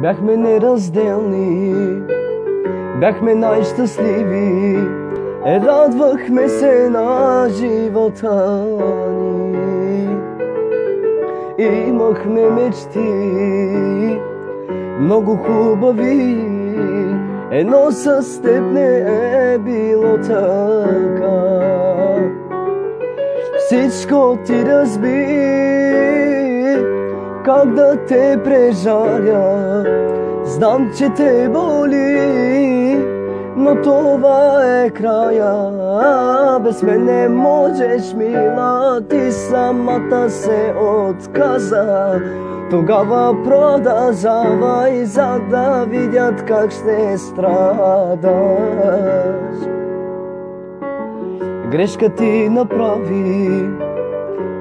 Бяхме неразделни, бяхме най-щастливи, радвахме се на живота ни. Имахме мечти, много хубави, едно с теб не е било така. Всичко ти разби, как да те прежаля. Знам, че те боли, но това е края. Без мен не можеш, мила, ти самата се отказа. Тогава продължавай, за да видят как ще страдаш. Грешка ти направи,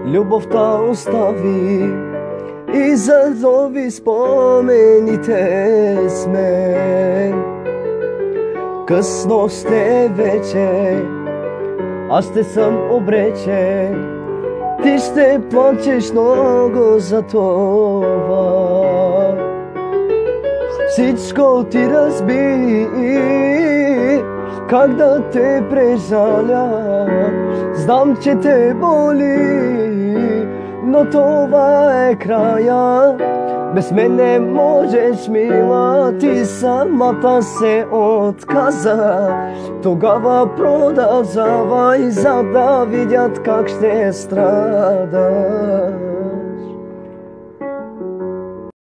любовта остави, и за нови спомените сме. Късно ще вече, аз ще съм обречен. Ти ще плачеш много за това. Всичко ти разби, как да те прежаля. Знам, че те боли, но това е края. Без мен не можеш, мила, ти самата се отказа. Тогава продължавай, за да видят как ще страдаш.